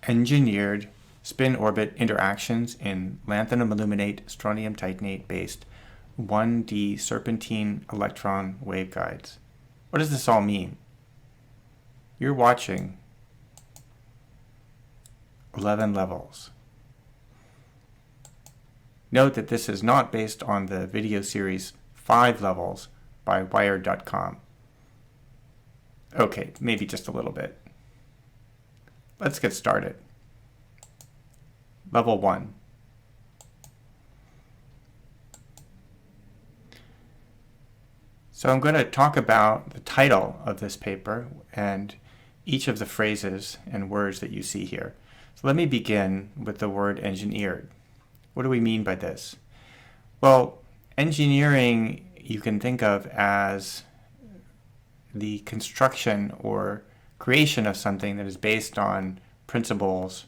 engineered spin-orbit interactions in lanthanum aluminate strontium titanate-based 1D serpentine electron waveguides. What does this all mean? You're watching 11 Levels. Note that this is not based on the video series 5 Levels by Wired.com. Okay, maybe just a little bit. Let's get started. Level 1. So I'm going to talk about the title of this paper and each of the phrases and words that you see here. So let me begin with the word engineered. What do we mean by this? Well, engineering you can think of as the construction or creation of something that is based on principles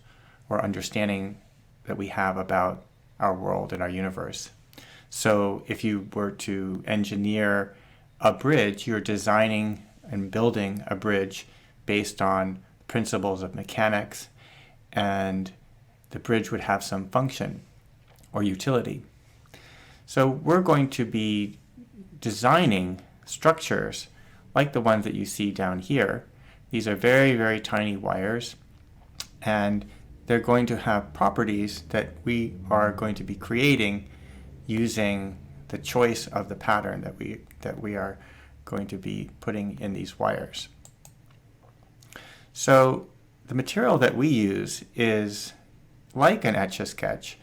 or understanding that we have about our world and our universe. So if you were to engineer a bridge, you're designing and building a bridge based on principles of mechanics, and the bridge would have some function or utility. So we're going to be designing structures like the ones that you see down here. These are very, very tiny wires, and they're going to have properties that we are going to be creating using the choice of the pattern that we are going to be putting in these wires. So the material that we use is like an Etch-a-Sketch,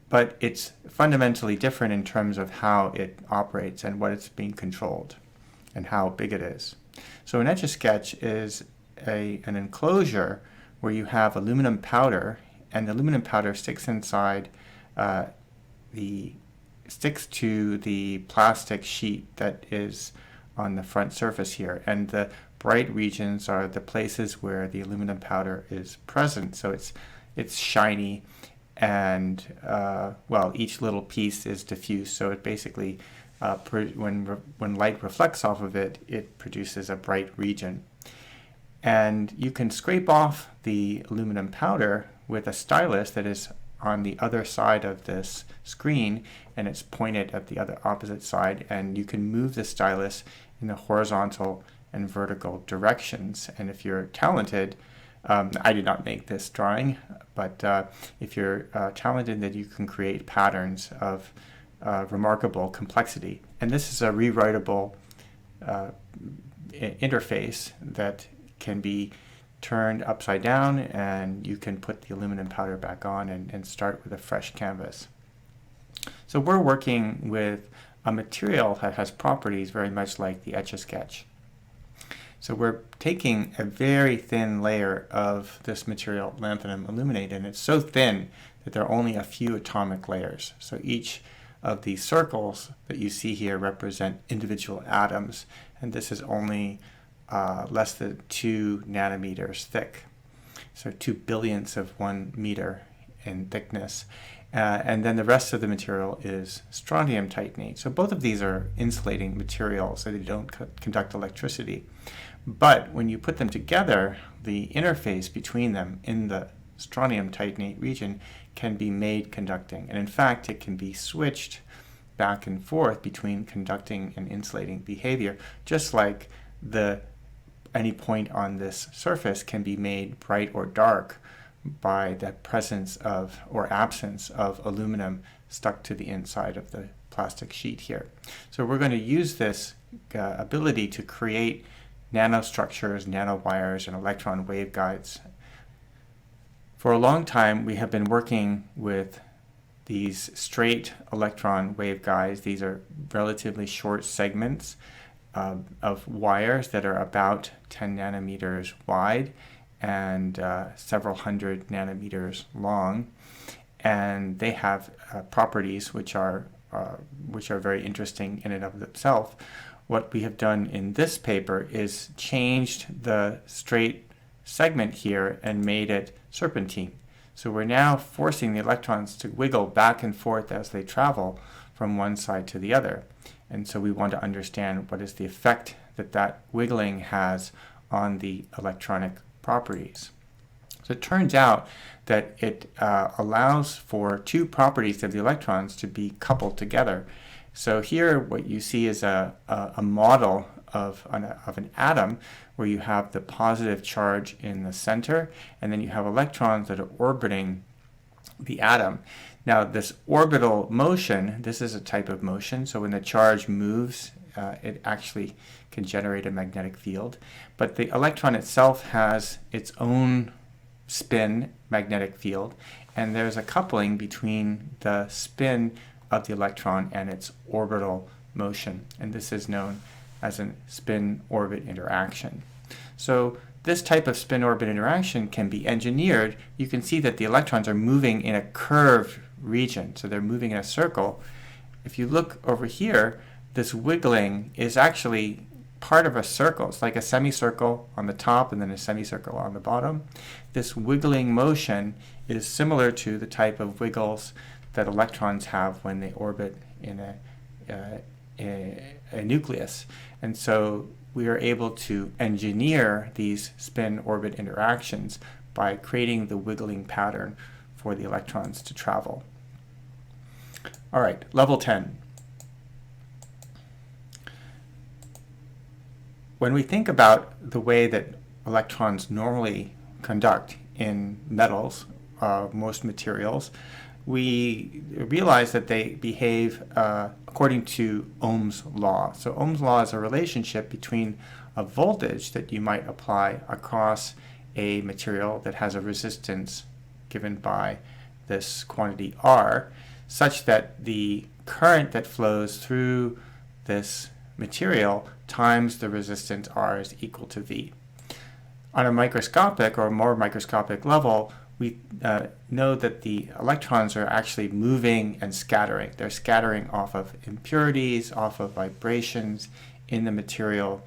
but it's fundamentally different in terms of how it operates and what it's being controlled and how big it is. So an Etch-a-Sketch is an enclosure where you have aluminum powder, and the aluminum powder sticks inside sticks to the plastic sheet that is on the front surface here, and the bright regions are the places where the aluminum powder is present. So it's shiny, and well, each little piece is diffuse. So it basically, when light reflects off of it, it produces a bright region. And you can scrape off the aluminum powder with a stylus that is on the other side of this screen, and it's pointed at the opposite side, and you can move the stylus in the horizontal and vertical directions. And if you're talented, I did not make this drawing, but if you're talented, then you can create patterns of remarkable complexity. And this is a rewritable interface that can be turned upside down, and you can put the aluminum powder back on and start with a fresh canvas. So we're working with a material that has properties very much like the Etch-a-Sketch. So we're taking a very thin layer of this material, lanthanum aluminate, and it's so thin that there are only a few atomic layers. So each of these circles that you see here represent individual atoms, and this is only less than 2 nanometers thick. So 2 billionths of 1 meter in thickness. And then the rest of the material is strontium titanate. So both of these are insulating materials, so they don't conduct electricity. But when you put them together, the interface between them in the strontium titanate region can be made conducting. And in fact, it can be switched back and forth between conducting and insulating behavior, just like any point on this surface can be made bright or dark by the presence of or absence of aluminum stuck to the inside of the plastic sheet here. So we're going to use this ability to create nanostructures, nanowires, and electron waveguides. For a long time, we have been working with these straight electron waveguides. These are relatively short segments of wires that are about 10 nanometers wide and several hundred nanometers long, and they have properties which are very interesting in and of themselves. What we have done in this paper is changed the straight segment here and made it serpentine. So we're now forcing the electrons to wiggle back and forth as they travel from one side to the other. And so we want to understand what is the effect that wiggling has on the electronic properties. So it turns out that it allows for two properties of the electrons to be coupled together. So here what you see is a model of an atom where you have the positive charge in the center, and then you have electrons that are orbiting the atom. Now this orbital motion, this is a type of motion, so when the charge moves, it actually can generate a magnetic field. But the electron itself has its own spin magnetic field, and there's a coupling between the spin of the electron and its orbital motion, and this is known as a spin-orbit interaction. So this type of spin-orbit interaction can be engineered. You can see that the electrons are moving in a curved region, so they're moving in a circle. If you look over here, this wiggling is actually part of a circle. It's like a semicircle on the top and then a semicircle on the bottom. This wiggling motion is similar to the type of wiggles that electrons have when they orbit in a nucleus. And so we are able to engineer these spin-orbit interactions by creating the wiggling pattern for the electrons to travel. All right, level 10. When we think about the way that electrons normally conduct in metals, most materials, we realize that they behave according to Ohm's law. So Ohm's law is a relationship between a voltage that you might apply across a material that has a resistance given by this quantity R, such that the current that flows through this material times the resistance R is equal to V. On a microscopic or more microscopic level, we know that the electrons are actually moving and scattering. They're scattering off of impurities, off of vibrations in the material,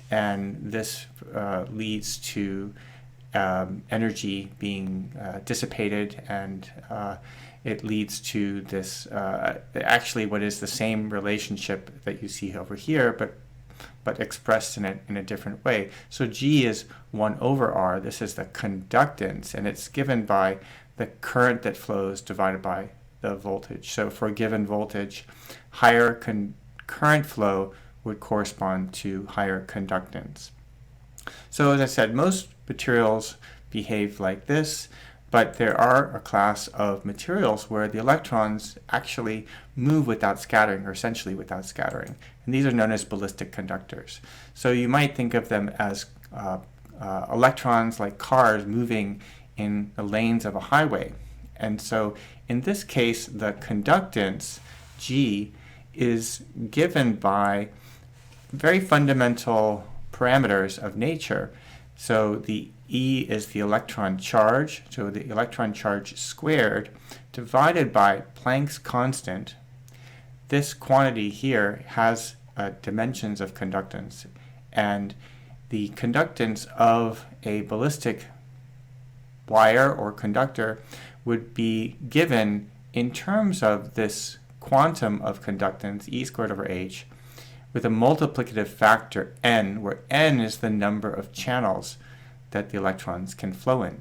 and this leads to energy being dissipated, and it leads to this actually what is the same relationship that you see over here, but expressed in a different way. So G is 1 over R. This is the conductance, and it's given by the current that flows divided by the voltage. So for a given voltage, higher current flow would correspond to higher conductance. So as I said, most materials behave like this, but there are a class of materials where the electrons actually move without scattering, or essentially without scattering. And these are known as ballistic conductors. So you might think of them as electrons like cars moving in the lanes of a highway. And so in this case, the conductance, G, is given by very fundamental parameters of nature. So the E is the electron charge, so the electron charge squared divided by Planck's constant. This quantity here has dimensions of conductance, and the conductance of a ballistic wire or conductor would be given in terms of this quantum of conductance, E squared over H, with a multiplicative factor n, where n is the number of channels that the electrons can flow in.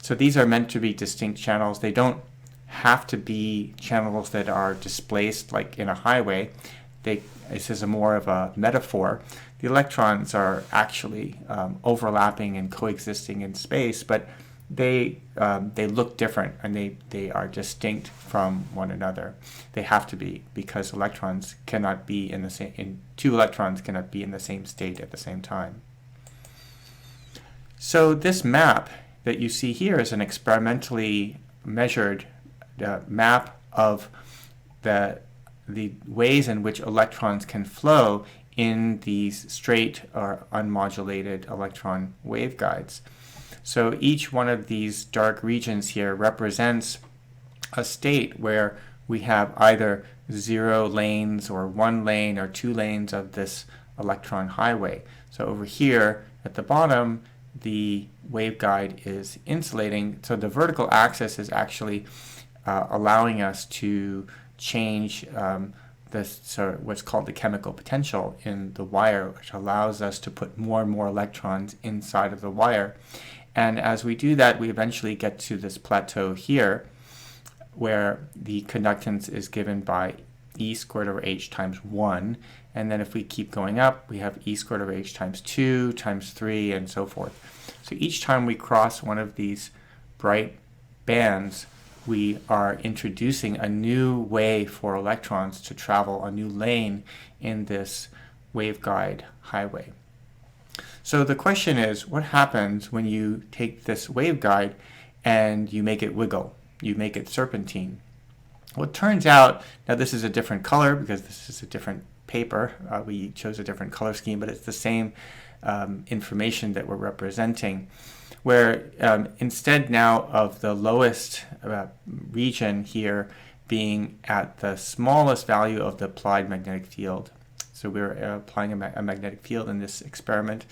So these are meant to be distinct channels. They don't have to be channels that are displaced like in a highway. This is more of a metaphor. The electrons are actually overlapping and coexisting in space, but they look different, and they are distinct from one another. They have to be, because electrons cannot be in the same, two electrons cannot be in the same state at the same time. So this map that you see here is an experimentally measured map of the ways in which electrons can flow in these straight or unmodulated electron waveguides. So each one of these dark regions here represents a state where we have either 0 lanes or 1 lane or 2 lanes of this electron highway. So over here at the bottom, the waveguide is insulating. So the vertical axis is actually allowing us to change what's called the chemical potential in the wire, which allows us to put more and more electrons inside of the wire. And as we do that, we eventually get to this plateau here, where the conductance is given by E squared over H times 1. And then if we keep going up, we have E squared over H times 2, times 3, and so forth. So each time we cross one of these bright bands, we are introducing a new way for electrons to travel, a new lane in this waveguide highway. So the question is, what happens when you take this waveguide and you make it wiggle? You make it serpentine. Well, it turns out, now this is a different color because this is a different paper. We chose a different color scheme, but it's the same information that we're representing, where instead now of the lowest region here being at the smallest value of the applied magnetic field, so we're applying a magnetic field in this experiment,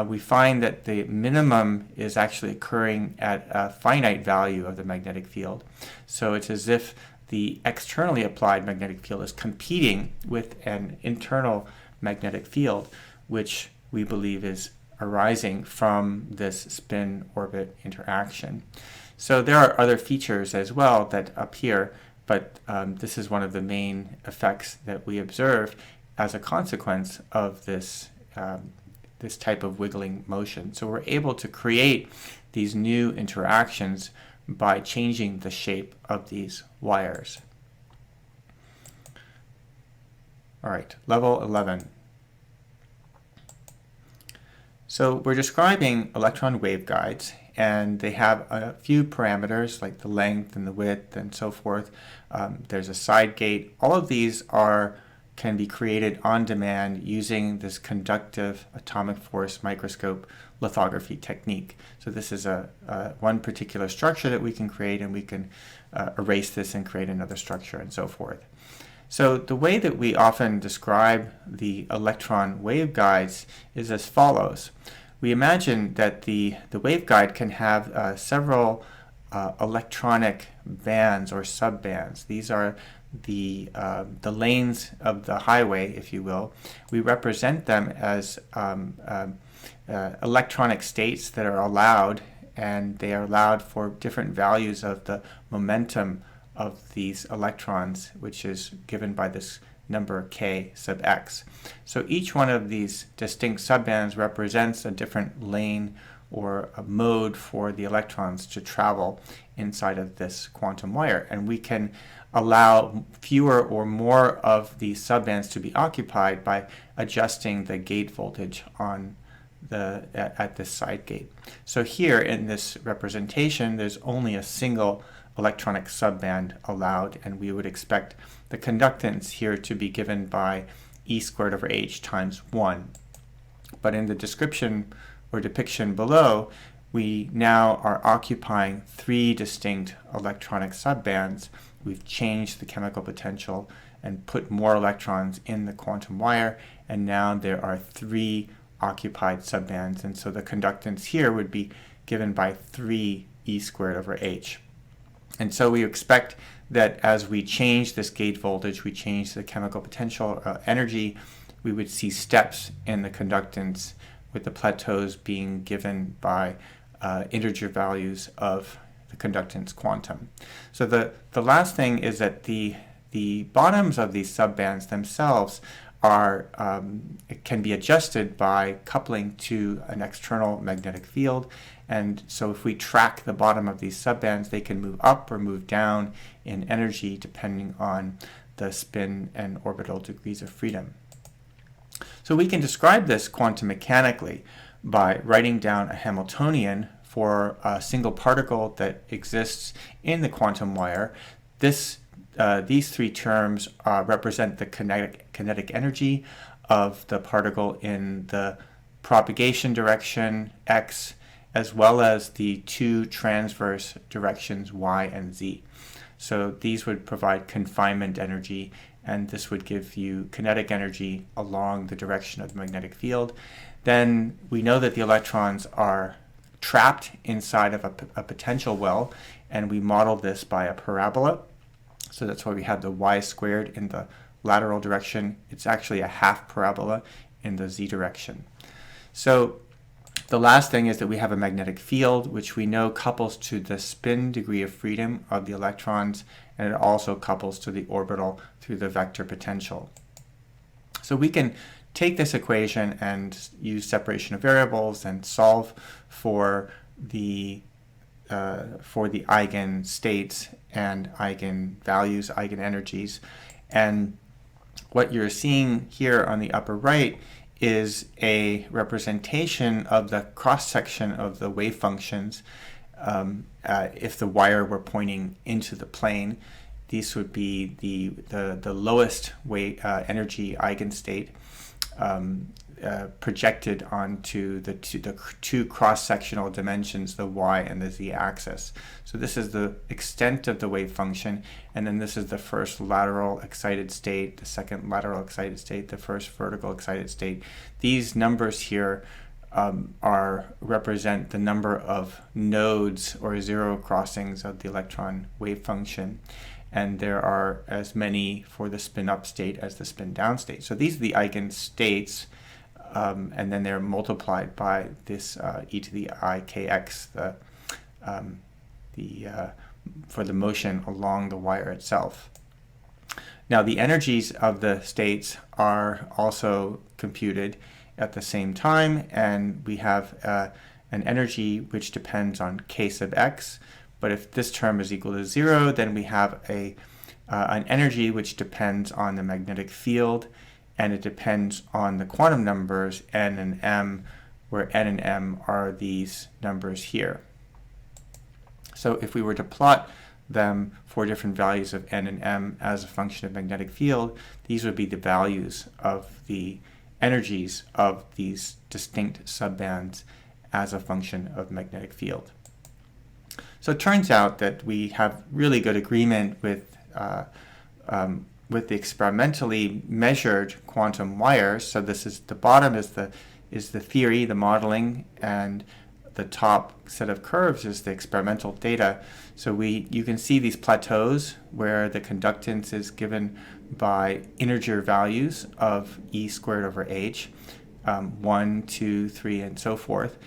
we find that the minimum is actually occurring at a finite value of the magnetic field. So it's as if the externally applied magnetic field is competing with an internal magnetic field, which we believe is arising from this spin-orbit interaction. So there are other features as well that appear, but this is one of the main effects that we observed as a consequence of this, this type of wiggling motion. So we're able to create these new interactions by changing the shape of these wires. All right, level 11. So we're describing electron waveguides, and they have a few parameters like the length and the width and so forth. There's a side gate. All of these can be created on demand using this conductive atomic force microscope lithography technique. So this is one particular structure that we can create, and we can erase this and create another structure and so forth. So the way that we often describe the electron waveguides is as follows. We imagine that the waveguide can have several electronic bands or subbands. These are the lanes of the highway, if you will. We represent them as electronic states that are allowed, and they are allowed for different values of the momentum of these electrons, which is given by this number k sub x. So each one of these distinct subbands represents a different lane or a mode for the electrons to travel inside of this quantum wire, and we can allow fewer or more of these subbands to be occupied by adjusting the gate voltage on at this side gate. So here in this representation, there's only a single electronic subband allowed, and we would expect the conductance here to be given by E squared over H times 1. But in the description or depiction below, we now are occupying 3 distinct electronic subbands. We've changed the chemical potential and put more electrons in the quantum wire, and now there are 3 occupied subbands, and so the conductance here would be given by 3 E squared over H. And so we expect that as we change this gate voltage, we change the chemical potential energy, we would see steps in the conductance, with the plateaus being given by integer values of the conductance quantum. So the last thing is that the bottoms of these subbands themselves can be adjusted by coupling to an external magnetic field. And so if we track the bottom of these subbands, they can move up or move down in energy depending on the spin and orbital degrees of freedom. So we can describe this quantum mechanically by writing down a Hamiltonian for a single particle that exists in the quantum wire. These 3 terms represent the kinetic energy of the particle in the propagation direction, x, as well as the 2 transverse directions, y and z. So these would provide confinement energy, and this would give you kinetic energy along the direction of the magnetic field. Then we know that the electrons are trapped inside of a potential well, and we model this by a parabola. So that's why we have the y squared in the lateral direction. It's actually a half parabola in the z direction. So The last thing is that we have a magnetic field, which we know couples to the spin degree of freedom of the electrons, and it also couples to the orbital through the vector potential. So we can take this equation and use separation of variables and solve for the eigenstates and eigenvalues, eigenenergies. And what you're seeing here on the upper right is a representation of the cross-section of the wave functions. If the wire were pointing into the plane, these would be the lowest wave energy eigenstate projected onto the two cross-sectional dimensions, the y and the z-axis. So this is the extent of the wave function, and then this is the first lateral excited state, the second lateral excited state, the first vertical excited state. These numbers here represent the number of nodes or zero crossings of the electron wave function, and there are as many for the spin up state as the spin down state. So these are the eigenstates. And then they're multiplied by this e to the I kx, for the motion along the wire itself. Now the energies of the states are also computed at the same time, and we have an energy which depends on k sub x. But if this term is equal to 0, then we have an energy which depends on the magnetic field, and it depends on the quantum numbers n and m, where n and m are these numbers here. So if we were to plot them for different values of n and m as a function of magnetic field, these would be the values of the energies of these distinct subbands as a function of magnetic field. So it turns out that we have really good agreement with the experimentally measured quantum wires. So this is the bottom is the theory, the modeling, and the top set of curves is the experimental data. So you can see these plateaus where the conductance is given by integer values of E squared over H, 1, 2, 3, and so forth.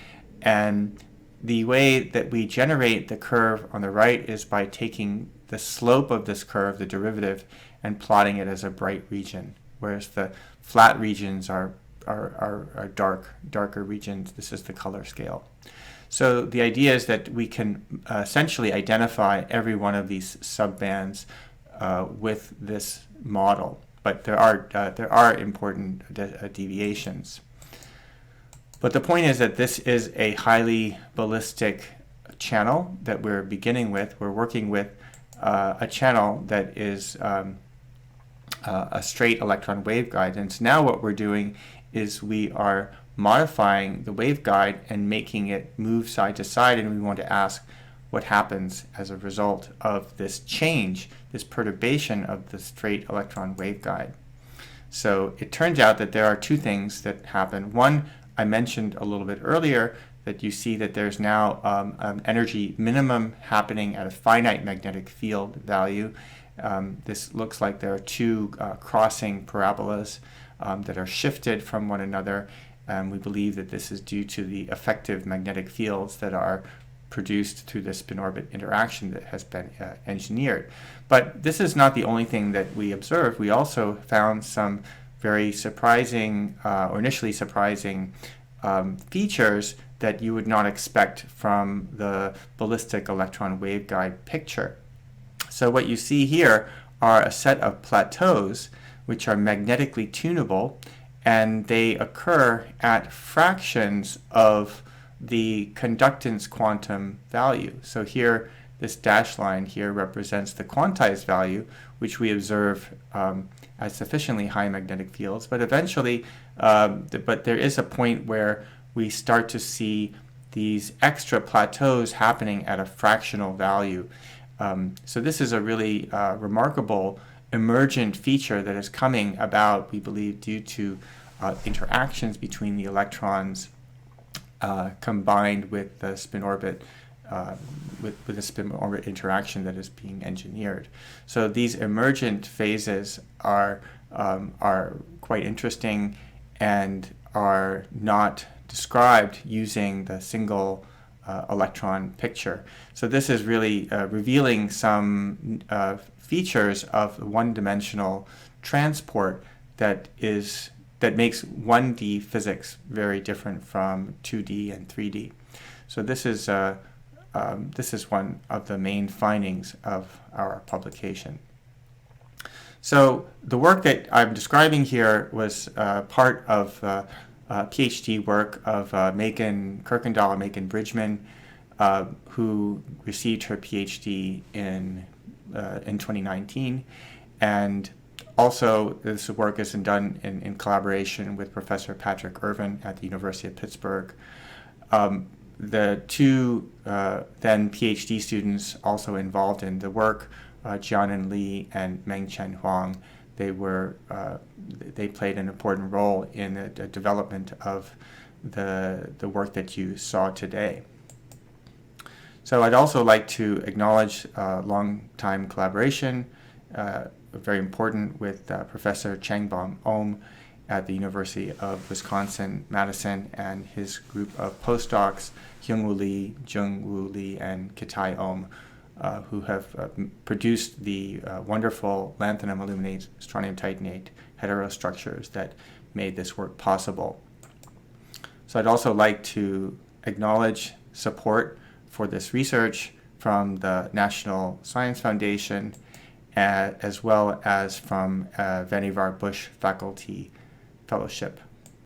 And the way that we generate the curve on the right is by taking the slope of this curve, the derivative, and plotting it as a bright region, whereas the flat regions are darker regions. This is the color scale. So the idea is that we can essentially identify every one of these subbands with this model, but there are important deviations. But the point is that this is a highly ballistic channel that we're beginning with. We're working with a channel that is a straight electron waveguide. And so now what we're doing is we are modifying the waveguide and making it move side to side, and we want to ask what happens as a result of this change, this perturbation of the straight electron waveguide. So it turns out that there are two things that happen. One, I mentioned a little bit earlier, that you see that there's now an energy minimum happening at a finite magnetic field value. This looks like there are two crossing parabolas that are shifted from one another, and we believe that this is due to the effective magnetic fields that are produced through the spin-orbit interaction that has been engineered. But this is not the only thing that we observed. We also found some very surprising, or initially surprising, features that you would not expect from the ballistic electron waveguide picture. So what you see here are a set of plateaus which are magnetically tunable, and they occur at fractions of the conductance quantum value. So here, this dashed line here represents the quantized value, which we observe as sufficiently high magnetic fields. But eventually, but there is a point where we start to see these extra plateaus happening at a fractional value. So this is a really remarkable emergent feature that is coming about, we believe, due to interactions between the electrons combined with the spin orbit with the spin orbit interaction that is being engineered. So these emergent phases are quite interesting and are not described using the single electron picture. So this is really revealing some features of one-dimensional transport that makes 1D physics very different from 2D and 3D. So this is one of the main findings of our publication. So the work that I'm describing here was part of PhD work of Macon Kirkendall, Macon Bridgman, who received her PhD in 2019, and also this work is done in collaboration with Professor Patrick Irvin at the University of Pittsburgh. The two then PhD students also involved in the work, Jianan Li and Mengchen Huang, they played an important role in the development of the work that you saw today. So I'd also like to acknowledge long-time collaboration, very important, with Professor Changbom Ohm at the University of Wisconsin-Madison and his group of postdocs, Hyungwoo Lee, Jungwoo Lee, and Kitai Ohm, who have produced the wonderful lanthanum aluminate strontium titanate heterostructures that made this work possible. So I'd also like to acknowledge support for this research from the National Science Foundation, as well as from Vannevar Bush Faculty Fellowship